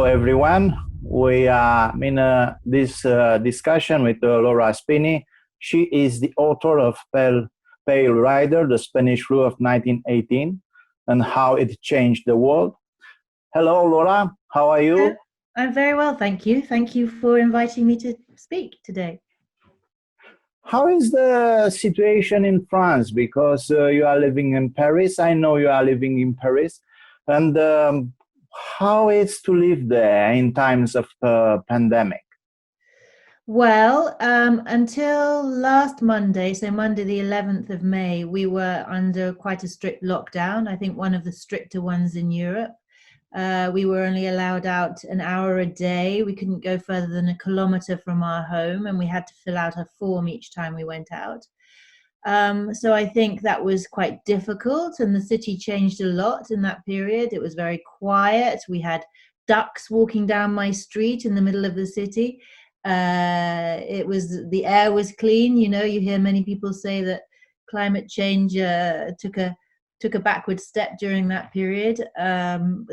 everyone. We are in this discussion with Laura Spinney. She is the author of Pale Rider, the Spanish flu of 1918, and how it changed the world. Hello, Laura. How are you? I'm very well, thank you. Thank you for inviting me to speak today. How is the situation in France? Because you are living in Paris. I know you are living in Paris. And how is to live there in times of pandemic? Well, until last Monday, so Monday the 11th of May, we were under quite a strict lockdown. I think one of the stricter ones in Europe. We were only allowed out an hour a day. We couldn't go further than a kilometre from our home, and we had to fill out a form each time we went out. So I think that was quite difficult, and the city changed a lot in that period. It was very quiet. We had ducks walking down my street in the middle of the city. The air was clean. You know, you hear many people say that climate change took a backward step during that period.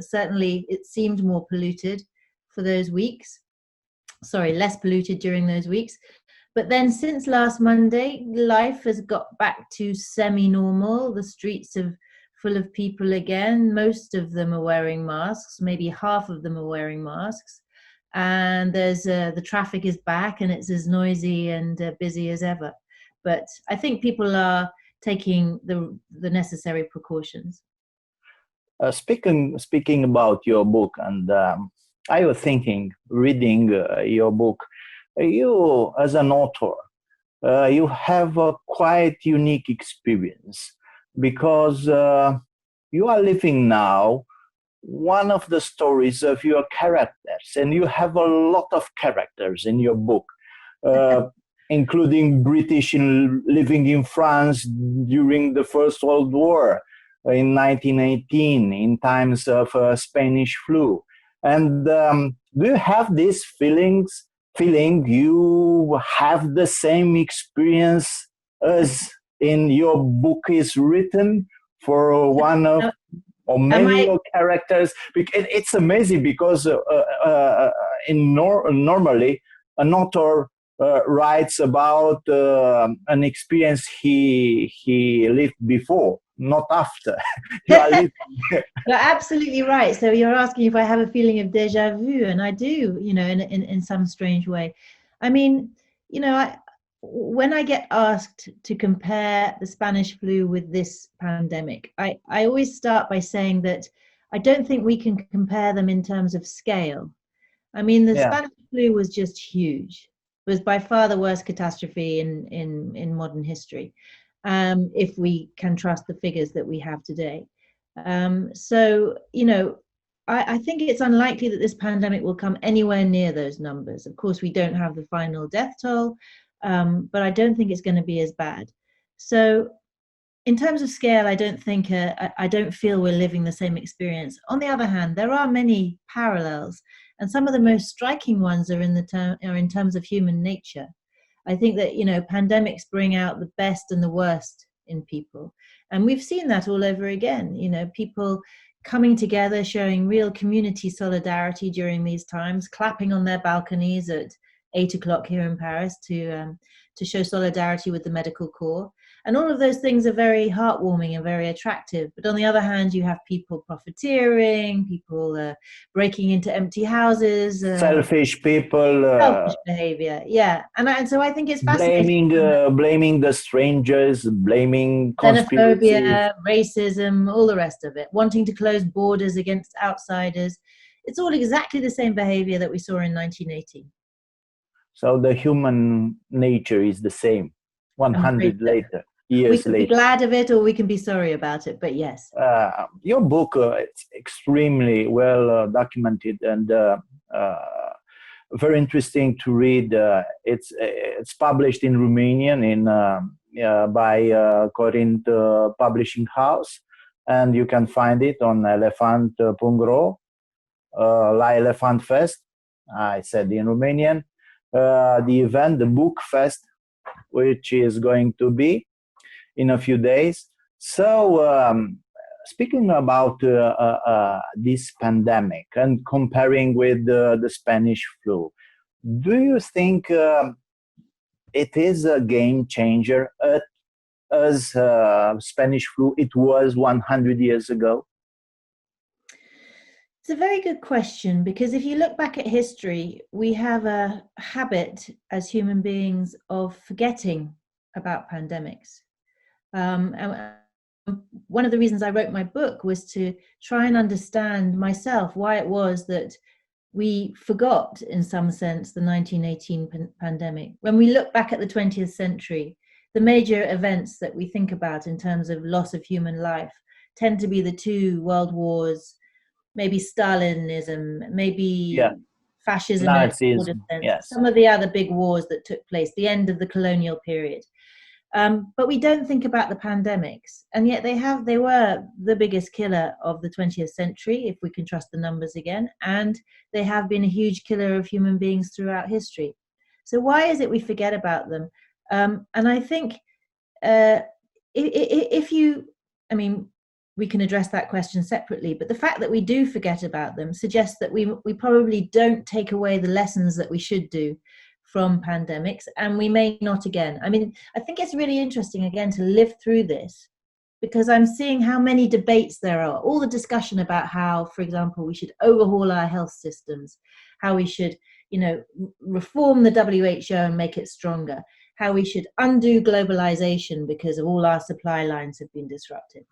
Certainly it seemed more polluted for those weeks. Sorry, less polluted during those weeks. But then since last Monday, life has got back to semi-normal. The streets are full of people again. Most of them are wearing masks. Maybe half of them are wearing masks. And there's the traffic is back, and it's as noisy and busy as ever. But I think people are taking the necessary precautions. Speaking about your book, and I was thinking, reading your book, you as an author, you have a quite unique experience because you are living now one of the stories of your characters, and you have a lot of characters in your book. Including British living in France during the First World War in 1918, in times of Spanish flu. And do you have this feeling you have the same experience as in your book is written for one of or many of characters? It's amazing because normally an author writes about an experience he lived before, not after. You're absolutely right. So you're asking if I have a feeling of déjà vu, and I do, you know, in some strange way. I mean, you know, when I get asked to compare the Spanish flu with this pandemic, I always start by saying that I don't think we can compare them in terms of scale. I mean, the Spanish flu was just huge. It was by far the worst catastrophe in modern history, if we can trust the figures that we have today. So, you know, I think it's unlikely that this pandemic will come anywhere near those numbers. Of course, we don't have the final death toll, but I don't think it's going to be as bad. So in terms of scale, I don't feel we're living the same experience. On the other hand, there are many parallels, and some of the most striking ones are in terms of human nature. I think that, you know, pandemics bring out the best and the worst in people, and we've seen that all over again. You know, people coming together, showing real community solidarity during these times, clapping on their balconies at 8 o'clock here in Paris to show solidarity with the medical corps. And all of those things are very heartwarming and very attractive. But on the other hand, you have people profiteering, people breaking into empty houses. Selfish people. Selfish behavior, yeah. And so I think it's fascinating. Blaming the strangers, blaming conspiracy. Xenophobia, racism, all the rest of it. Wanting to close borders against outsiders. It's all exactly the same behavior that we saw in 1918. So the human nature is the same, 100 years we can later. Be glad of it, or we can be sorry about it, but yes. Your book, it's extremely well documented and very interesting to read. It's published in Romanian by Corinth Publishing House, and you can find it on elefant.ro, La Elefant Fest, I said in Romanian. The event, the book fest, which is going to be in a few days. So speaking about this pandemic and comparing with the Spanish flu, do you think it is a game changer as Spanish flu it was 100 years ago? It's a very good question, because if you look back at history, we have a habit as human beings of forgetting about pandemics. And one of the reasons I wrote my book was to try and understand myself why it was that we forgot, in some sense, the 1918 pandemic. When we look back at the 20th century, the major events that we think about in terms of loss of human life tend to be the two world wars, maybe Stalinism, maybe Yeah, fascism in its broadest Nazism. sense, Yes, some of the other big wars that took place, the end of the colonial period. But we don't think about the pandemics, and yet they were the biggest killer of the 20th century, if we can trust the numbers again, and they have been a huge killer of human beings throughout history. So why is it we forget about them? And I think if you, I mean, we can address that question separately, but the fact that we do forget about them suggests that we probably don't take away the lessons that we should do from pandemics, and we may not again. I mean, I think it's really interesting again to live through this, because I'm seeing how many debates there are, all the discussion about how, for example, we should overhaul our health systems, how we should, reform the WHO and make it stronger, how we should undo globalization because of all our supply lines have been disrupted.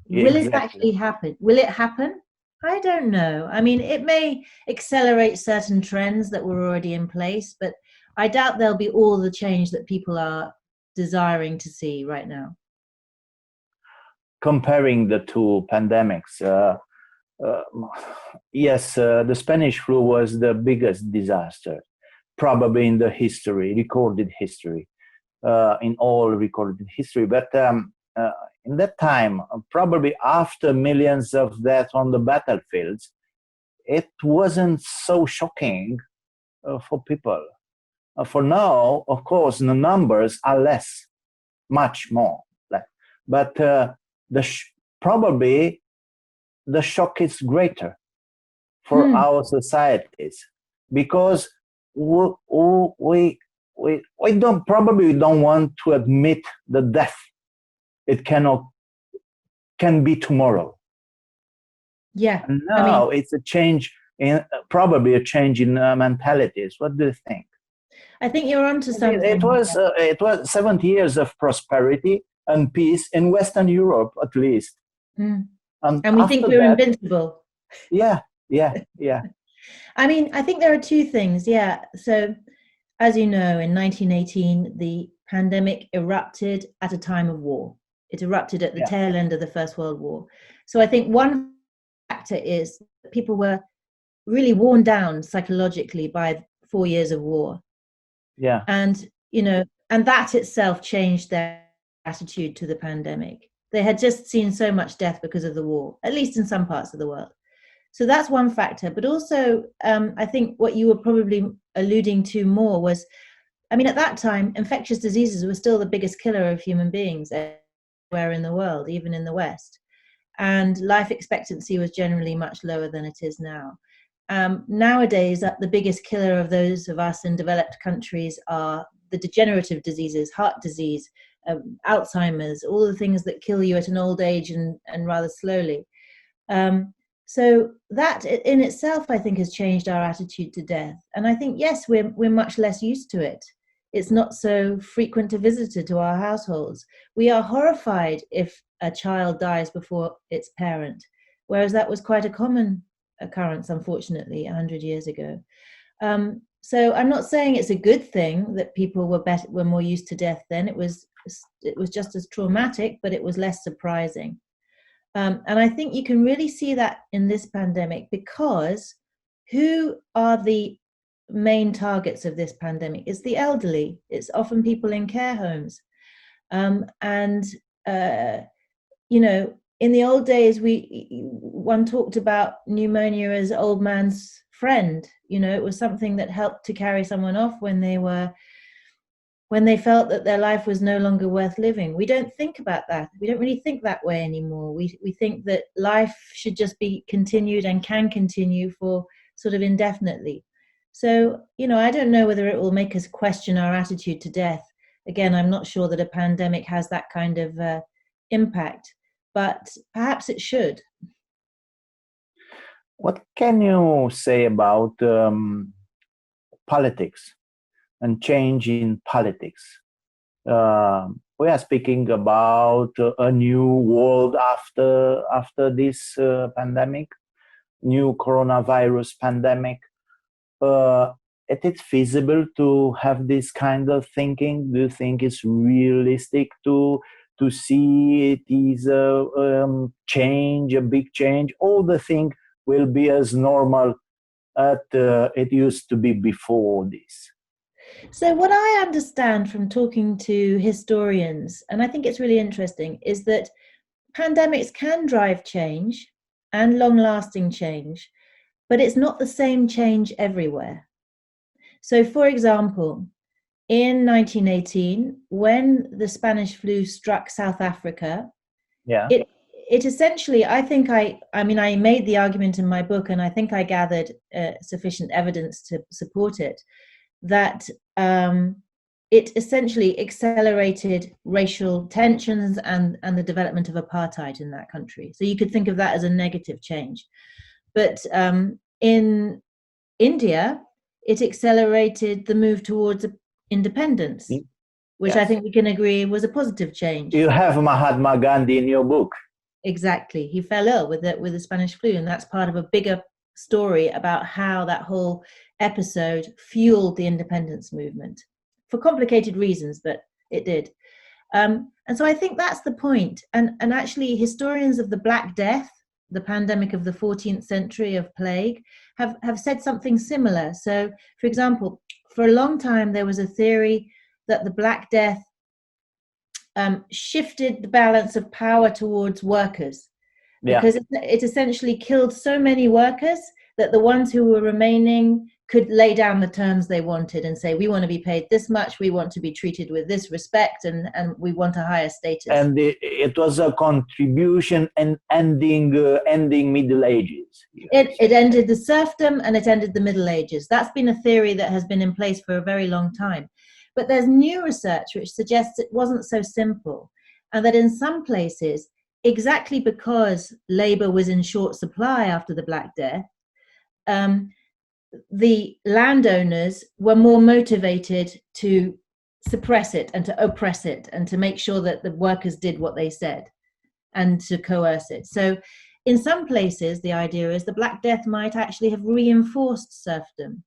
Will it exactly. actually happen? Will it happen? I don't know. I mean, it may accelerate certain trends that were already in place, but I doubt there'll be all the change that people are desiring to see right now. Comparing the two pandemics, uh, yes, the Spanish flu was the biggest disaster, probably in the history, recorded history, in all recorded history. But in that time, probably after millions of deaths on the battlefields, it wasn't so shocking for people. For now, of course, the numbers are less, much more less. But probably the shock is greater for our societies, because we don't want to admit the death. It can be tomorrow. Yeah. And now it's a change in, probably a change in mentalities. What do you think? I think you're onto something. It was 70 years of prosperity and peace in Western Europe, at least. And we think we're invincible. Yeah. I mean, I think there are two things. Yeah. So, as you know, in 1918, the pandemic erupted at a time of war. It erupted at the tail end of the First World War. So I think one factor is that people were really worn down psychologically by 4 years of war. Yeah. And, and that itself changed their attitude to the pandemic. They had just seen so much death because of the war, at least in some parts of the world. So that's one factor. But also, I think what you were probably alluding to more was, I mean, at that time, infectious diseases were still the biggest killer of human beings everywhere in the world, even in the West. And life expectancy was generally much lower than it is now. Nowadays, the biggest killer of those of us in developed countries are the degenerative diseases, heart disease, Alzheimer's, all the things that kill you at an old age and rather slowly. So that in itself, I think, has changed our attitude to death. And I think, yes, we're much less used to it. It's not so frequent a visitor to our households. We are horrified if a child dies before its parent, whereas that was quite a common occurrence, unfortunately, 100 years ago. So I'm not saying it's a good thing that people were more used to death then. It was just as traumatic, but it was less surprising. And I think you can really see that in this pandemic, because who are the main targets of this pandemic? It's the elderly. It's often people in care homes. In the old days, one talked about pneumonia as old man's friend. It was something that helped to carry someone off when they were when they felt that their life was no longer worth living. We don't think about that. We don't really think that way anymore. We think that life should just be continued and can continue for sort of indefinitely. So, I don't know whether it will make us question our attitude to death. Again, I'm not sure that a pandemic has that kind of impact, but perhaps it should. What can you say about politics and change in politics? We are speaking about a new world after this pandemic, new coronavirus pandemic. Is it feasible to have this kind of thinking? Do you think it's realistic to see it is a change, a big change? All the thing will be as normal as it used to be before this. So, what I understand from talking to historians, and I think it's really interesting, is that pandemics can drive change and long lasting change, but it's not the same change everywhere. So, for example, in 1918, when the Spanish flu struck South Africa, Yeah. it essentially, I made the argument in my book, and I think I gathered sufficient evidence to support it, that it essentially accelerated racial tensions and the development of apartheid in that country. So you could think of that as a negative change. But in India, it accelerated the move towards independence, which I think we can agree was a positive change. You have Mahatma Gandhi in your book. Exactly. He fell ill with the Spanish flu, and that's part of a bigger story about how that whole episode fueled the independence movement for complicated reasons, but it did. And so I think that's the point. And actually, historians of the Black Death, the pandemic of the 14th century of plague, have said something similar. So, for example, for a long time, there was a theory that the Black Death shifted the balance of power towards workers, because it essentially killed so many workers that the ones who were remaining could lay down the terms they wanted and say, we want to be paid this much, we want to be treated with this respect, and we want a higher status. And it was a contribution and ending Middle Ages. It ended the serfdom and it ended the Middle Ages. That's been a theory that has been in place for a very long time. But there's new research which suggests it wasn't so simple, and that in some places, exactly because labor was in short supply after the Black Death, the landowners were more motivated to suppress it and to oppress it and to make sure that the workers did what they said and to coerce it. So in some places, the idea is the Black Death might actually have reinforced serfdom,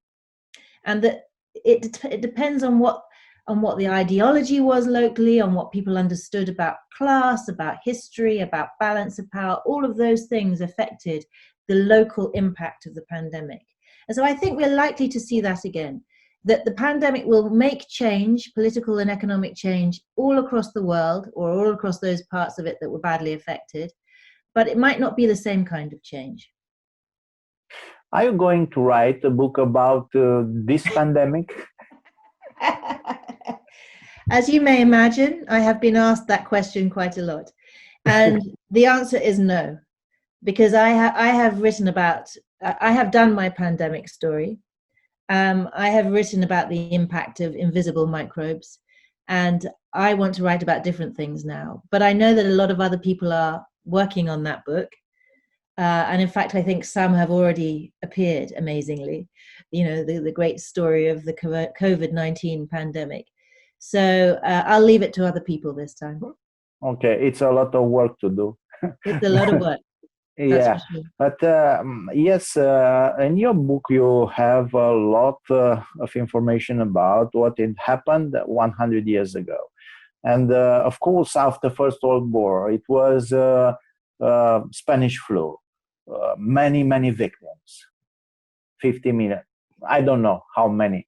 and that it depends on what the ideology was locally, on what people understood about class, about history, about balance of power. All of those things affected the local impact of the pandemic. And so I think we're likely to see that again, that the pandemic will make change, political and economic change, all across the world, or all across those parts of it that were badly affected, but it might not be the same kind of change. Are you going to write a book about this pandemic? As you may imagine, I have been asked that question quite a lot. And the answer is no, because I have done my pandemic story. I have written about the impact of invisible microbes, and I want to write about different things now. But I know that a lot of other people are working on that book. And in fact, I think some have already appeared, amazingly, the great story of the COVID-19 pandemic. So I'll leave it to other people this time. Okay, it's a lot of work to do. It's a lot of work. Yeah, sure. But yes, in your book you have a lot of information about what had happened 100 years ago. And of course, after First World War, it was Spanish flu. Many victims, 50 million. I don't know how many,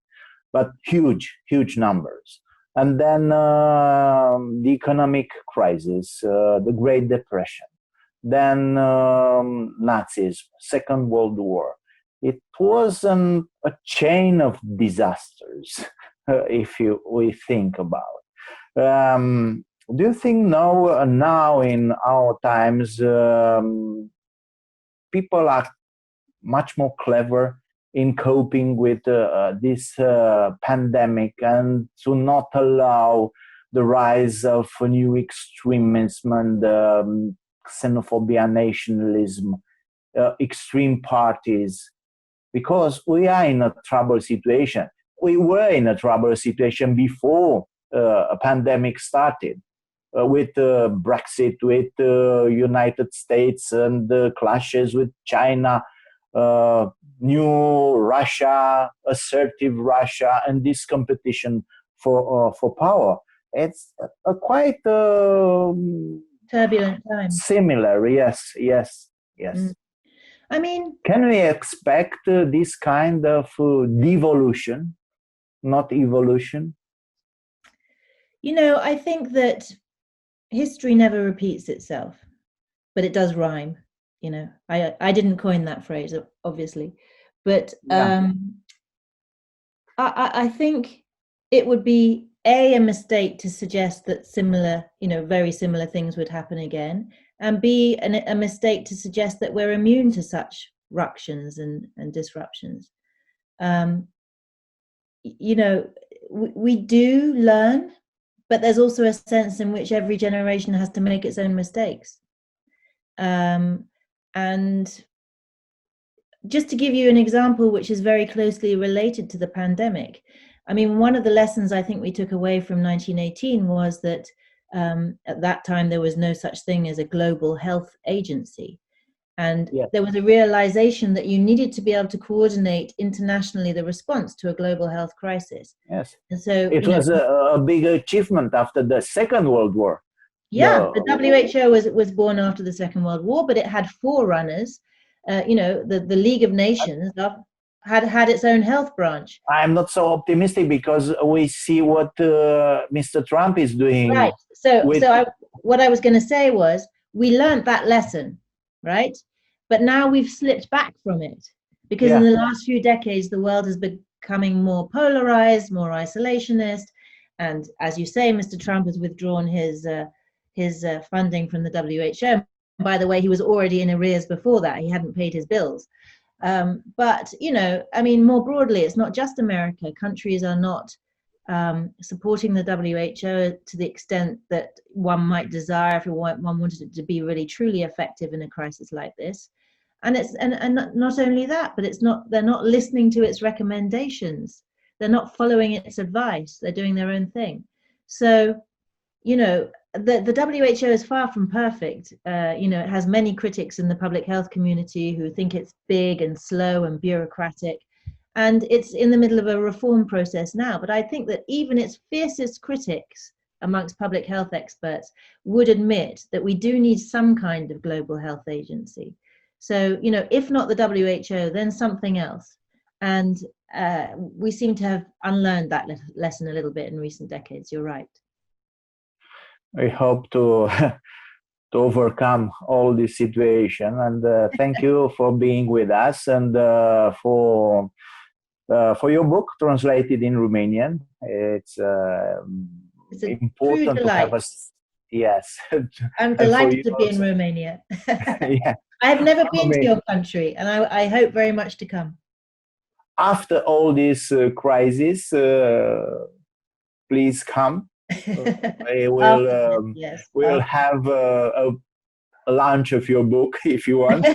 but huge numbers. And then the economic crisis, the Great Depression, then Nazism, Second World War. It was a chain of disasters. we think about. Do you think now in our times, people are much more clever in coping with this pandemic, and to not allow the rise of new extremism and xenophobia, nationalism, extreme parties? Because we are in a troubled situation. We were in a troubled situation before a pandemic started, with Brexit, with United States, and clashes with China, new Russia, assertive Russia, and this competition for power. It's a quite Turbulent time. similar. Yes. I mean, can we expect this kind of devolution, not evolution? I think that history never repeats itself, but it does rhyme. I didn't coin that phrase, obviously, but I think it would be a mistake to suggest that very similar things would happen again, and B, a mistake to suggest that we're immune to such ructions and disruptions. We do learn, but there's also a sense in which every generation has to make its own mistakes. And just to give you an example, which is very closely related to the pandemic, I mean, one of the lessons I think we took away from 1918 was that at that time there was no such thing as a global health agency. And there was a realization that you needed to be able to coordinate internationally the response to a global health crisis. Yes. And so it was a big achievement after the Second World War. Yeah, the WHO was born after the Second World War, but it had forerunners. The League of Nations had its own health branch. I'm not so optimistic because we see what Mr. Trump is doing. Right. What I was going to say was, we learned that lesson, right? But now we've slipped back from it, because in the last few decades, the world is becoming more polarized, more isolationist. And as you say, Mr. Trump has withdrawn his funding from the WHO. By the way, he was already in arrears before that. He hadn't paid his bills. But, I mean, more broadly, it's not just America. Countries are not supporting the WHO to the extent that one might desire if one wanted it to be really truly effective in a crisis like this. And not only that, but they're not listening to its recommendations. They're not following its advice. They're doing their own thing. So, the WHO is far from perfect. It has many critics in the public health community who think it's big and slow and bureaucratic, and it's in the middle of a reform process now. But I think that even its fiercest critics amongst public health experts would admit that we do need some kind of global health agency. So, if not the WHO, then something else. And we seem to have unlearned that lesson a little bit in recent decades. You're right. I hope to overcome all this situation, and thank you for being with us, and for your book translated in Romanian. It's important to have us. Yes, I'm delighted to be in Romania. Yeah, I have never been to your country, and I hope very much to come. After all this crisis, please come. We'll have a launch of your book if you want.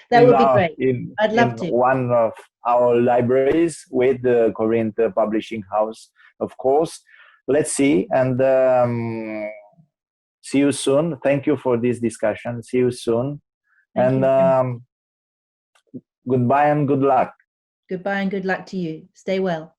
That would be great. I'd love to. One of our libraries with the Corinth Publishing House, of course. Let's see, and see you soon. Thank you for this discussion. See you soon. And goodbye and good luck. Goodbye and good luck to you. Stay well.